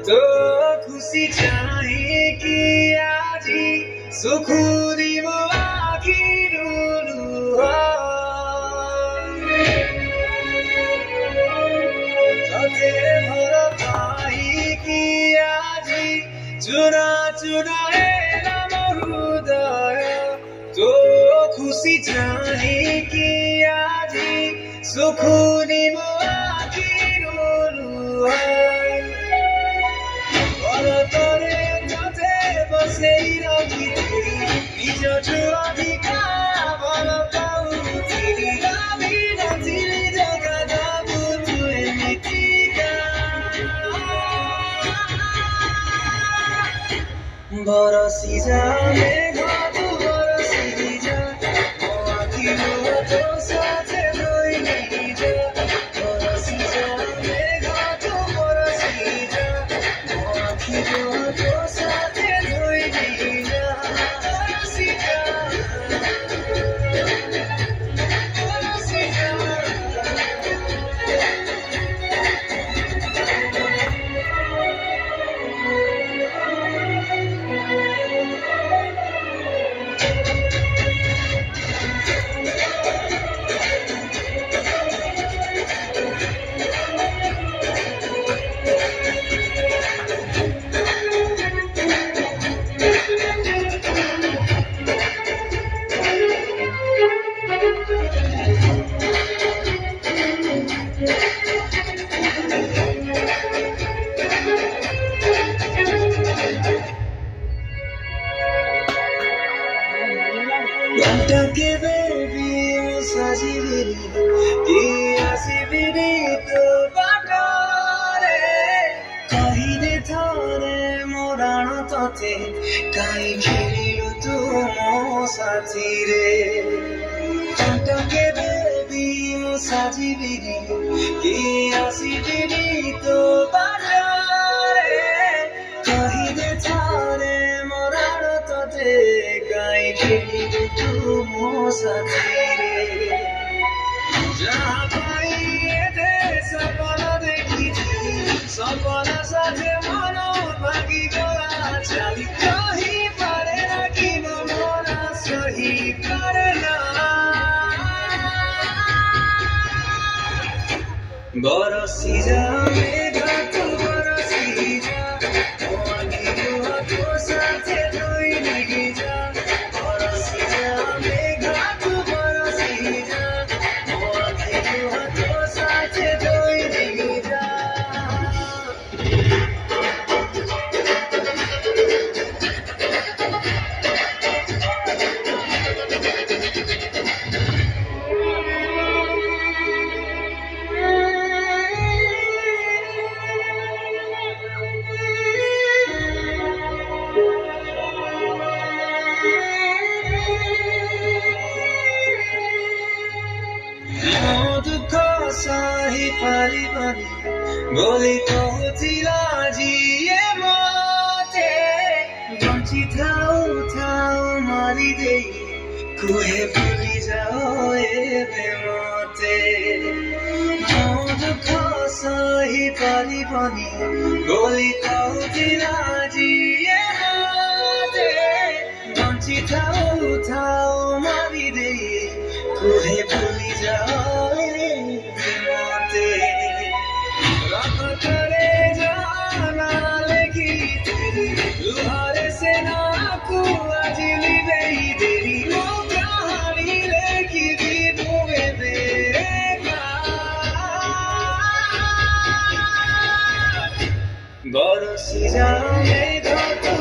तो खुशी चाहे कि आजी सुखुरी मो आखिरुलु तते भर पाई कि आजी चुना चुना हृदय तो खुशी चाहे कि आजी सुखुरी मो आखिरुलु तरे जते बसेई रखिथिली निज छुअधिका भल पाउथिली भाबी नथिली जगा जाबु तु एमितिका बरसी जा मेघ तु बरसी जा मो आँखिरो तो साथे धोइली जा बरसी जा मेघ तु बरसी जा मो आँखिरो तो साथे धोइली जा बरसी जा बरसी जा Take baby sajibiri ki asibiri to batare kahine thare morana tote kai khelilu tu mo sathi re take baby sajibiri ki asibiri to batare kahine thare morana tote kai khelilu मो साथी रे जहाँ पाई एते सपना देखिथिली सपना साथे मनो भागी गला चली कहीं पारे ना कि मोरा सही करेना बरसी जा मेघ तू बरसी जा मो आँखिरो तो साथे धोइली जा बरसी जा मेघ तू बरसी जा मो आँखिरो तो साथे धोइली जा दुख सही पारिबनी बोली कहूथिला जिए मते बंची थाऊ थाऊ मारी देई कुहे भूली जाओ एबे मते दुख सही पारिबनी बोली कहूथिला जिए मते बंची थाऊ थाऊ मारी देई कुहे भूली जाओ बरसी जा मेघ तू